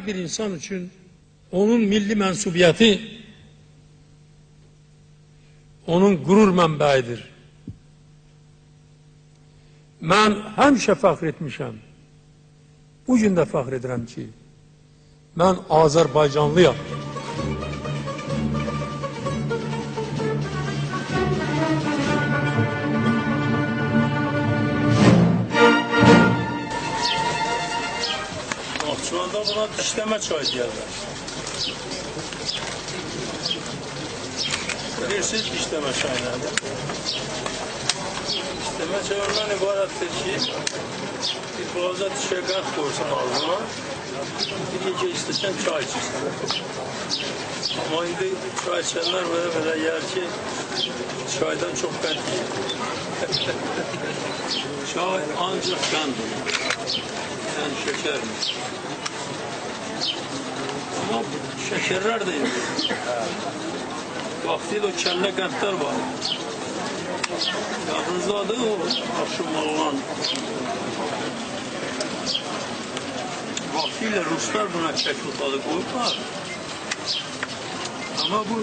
her bir insan için onun milli mensubiyeti, onun gurur mənbəyidir. Mən həmişə fəxr etmişəm. Bu gün də fəxr edirəm ki, mən Azərbaycanlıyam. Naxçıvanda buna dişləmə çay deyərlər. Bilirsiniz dişləmə çay nədir? Dişləmə çay ondan ibarətdir ki, bir balaca dişə qənd qoysan ağzına, bir gecə istəsən çay içirsən. Amma indi çay içənlər belə yer ki, çaydan çox qənd yiyir. Çay ancaq qənd olur. Yəni şəkərdir. Amma şəkərlər də indi. Vaxtıyla o kəllə qəndlər var. Yadınızdadır o aşınmalı olan. Vaxtıyla Ruslar buna kək otalı qoyublar. Amma bu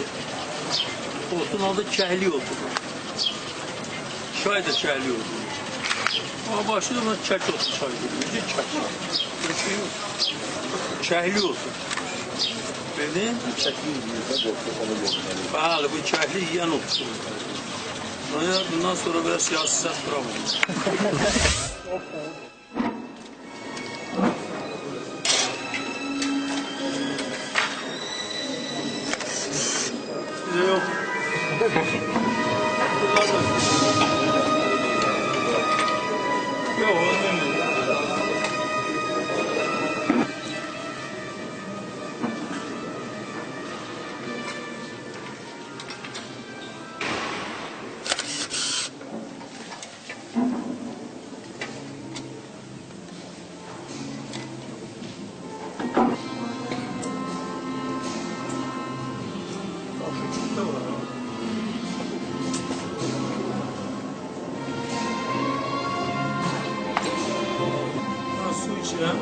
otun adı kəhli otudur. Çay da kəhli otudur. Ama başında buna kək otu çay deyil. Necə kək? Kək yox. Kəhli otu. Böyle bəli, bu kəhli yiyən otudur. Bundan sonra biraz siyasi səs bırakmıyor. Size yok. Yok, olmuyor. Su içirəm.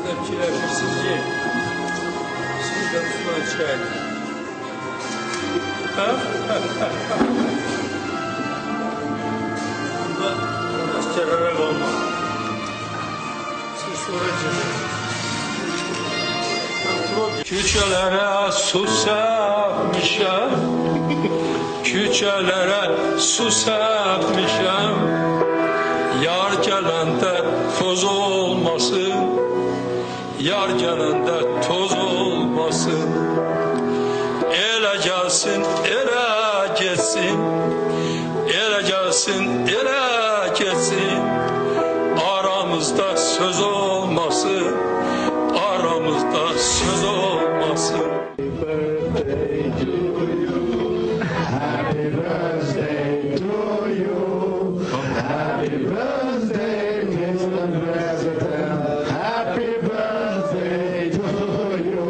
Fikirləşirsiniz ki, siz də sudan içəyin. Bunda əsgərlərə qalmaz. Siz sonra içirsiniz. Küçələrə su səpmişəm, küçələrə su səpmişəm. Yar gələndə toz olmasın, yar gələndə toz olmasın. Elə gəlsin, elə getsin, elə gəlsin, elə getsin. Aramızda söz olmasın, aramızda söz olmasın. Happy birthday to you. Happy birthday, Mr. President. Happy birthday to you.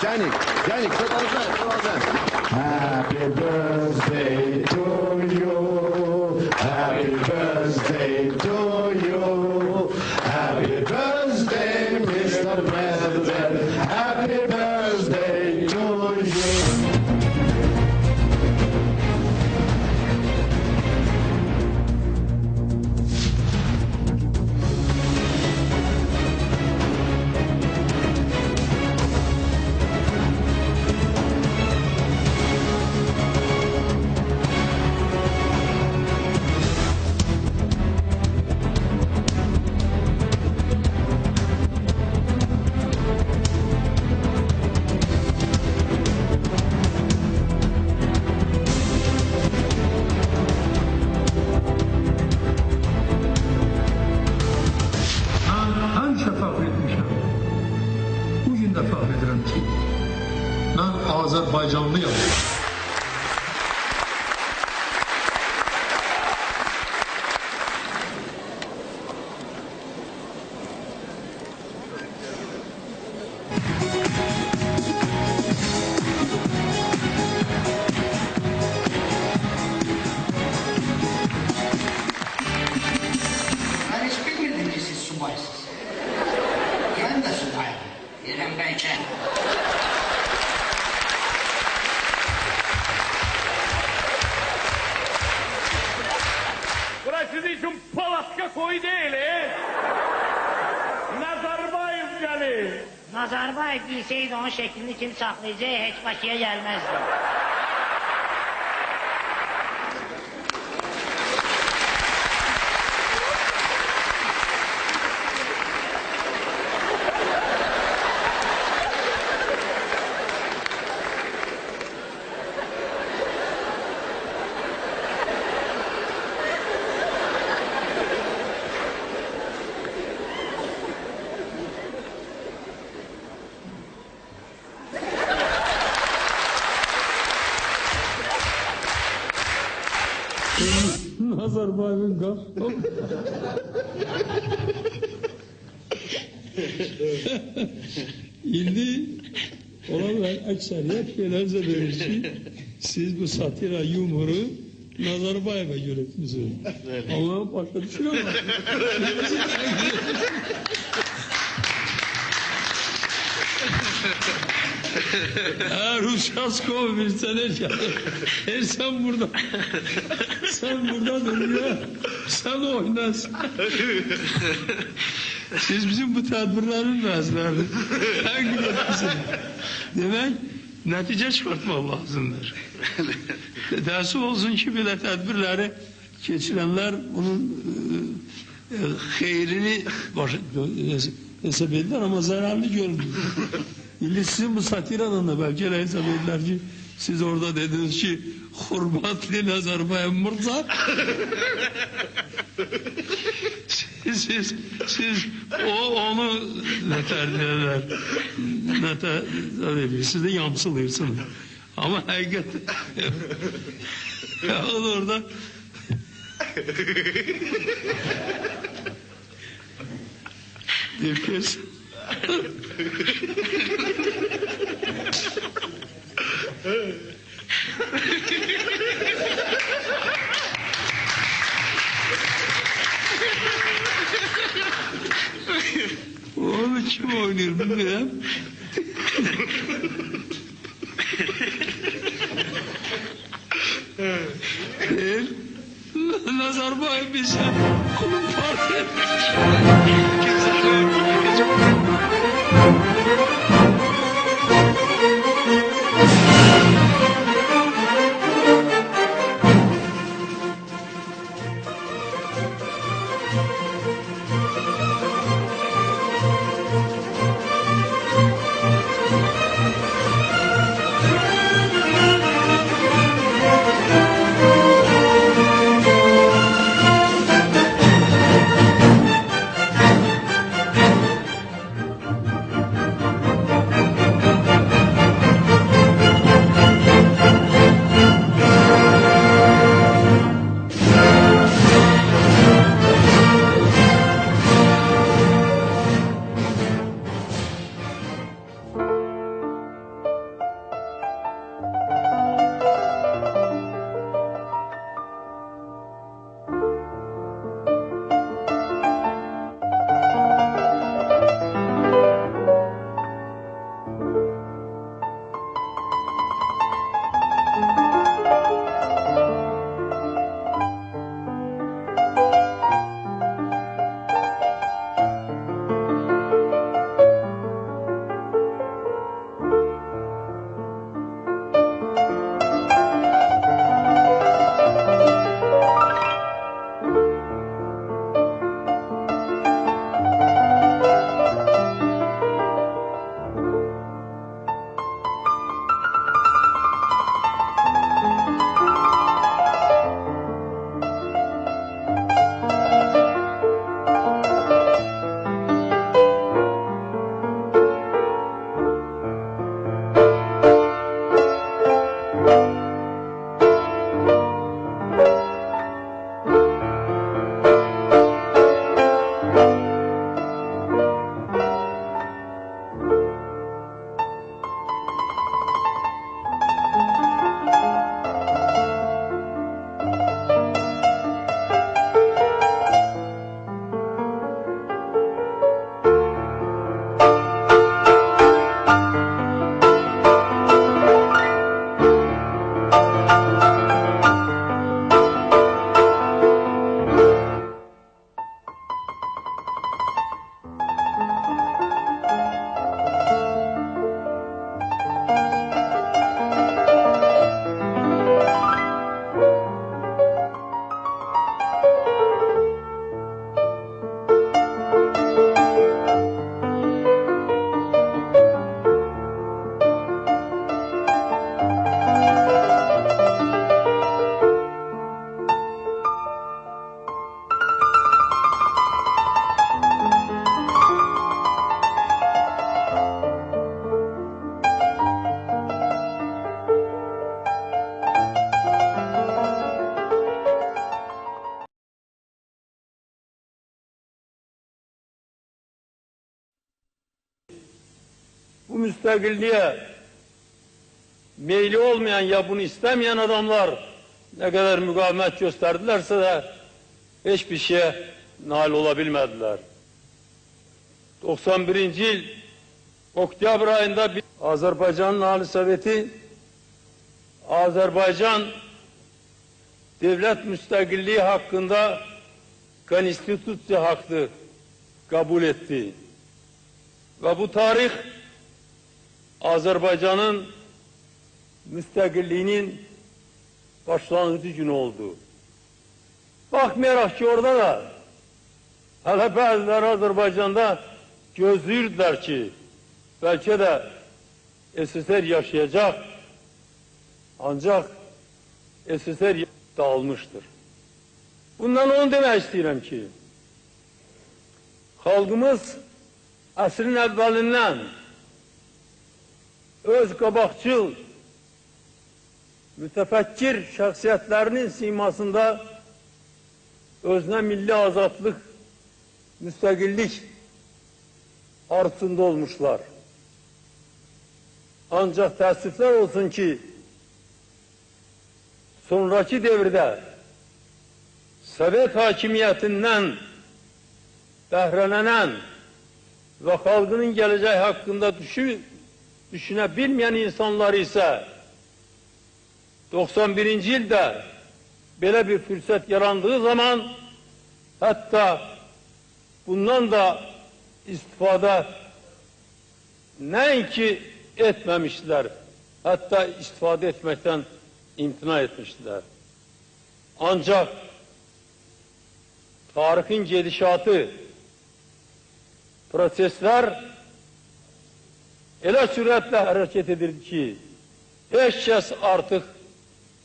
Canik, çok alacağım. Happy birthday to you. Happy birthday to you. Happy birthday, Mr. President. Happy birthday to you. Bugün də fəxr edirəm ki, mən Azərbaycanlıyam. Ben hiç bilmirdim ki siz toy değil. Nazarbayev gelir. Nazarbayev bilseydi onun şeklini kim saklayacağı hiç başıya gelmezdi. Nazarbayev'in gaf. İndi olan ekseriyet genelce demiş ki siz bu satira yumuru Nazarbayev'e yönetmişsiniz. Ama başka düşünemez. Rusyaskov bir sene sen burada. Sen burada dur ya. Sen oynasın. Siz bizim bu tedbirlerin bezleri. En güzel. Demek netice çıkartmak lazımdır. Dersi olsun ki bile tedbirleri geçirenler bunun hayrini hesap edilir ama zararlı görmüyor. İlle sizin bu satiradan da belki hesap edilir ki siz orada dediniz ki hurmatlı Nazarbayev Murza siz onu ne terdiler siz de yamsılıyorsunuz ama hakikaten ya orada bir kez onu kim oynuyor bilmiyorum. Nazarbayev bizi onun fark etmiş. müstakilliğe meyli olmayan ya bunu istemeyen adamlar ne kadar mukavemet gösterdilerse de hiçbir şeye nail olabilmediler. 91. yıl Oktyabr ayında Azerbaycan'ın Ali Soveti Azerbaycan devlet müstakilliği hakkında konstitüsiya hakkı kabul etti. Ve bu tarih Azerbaycan'ın müstakilliğinin başlangıcı günü oldu. Bakmayarak ki orada da hele bazıları Azerbaycan'da gözlüyordular ki belki de SSR yaşayacak ancak SSR dağılmıştır. Bundan onu demek istiyorum ki halkımız asrın evvelinden öz qabaqçıl mütefekkir şahsiyetlerinin simasında özne milli azatlık, müstakillik arzusunda olmuşlar. Ancak teessüfler olsun ki sonraki devirde Sovet hakimiyetinden bəhrələnən ve halkının geleceği hakkında düşünebilmeyen insanlar ise 91. yılda böyle bir fırsat yarandığı zaman hatta bundan da istifade ne ki etmemişler, hatta istifade etmekten imtina etmişler. Ancak tarihin gedişatı, prosesler elə süratle hareket edildi ki hiç kes artık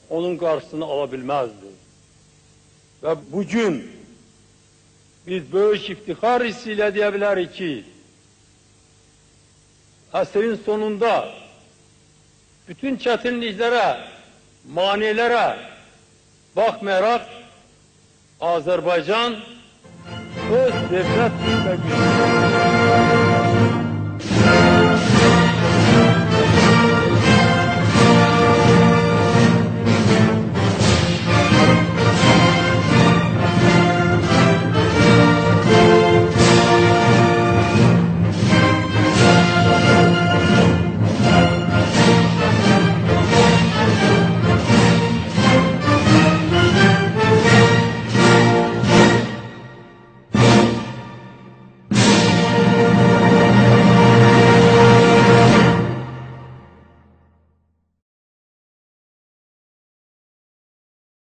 onun karşısını alabilmezdi. Ve bugün biz böyük iftihar hissiyle diyebiliriz ki asrın sonunda bütün çetinliklere, manilere bakmayarak Azerbaycan öz devlet müstakilliğini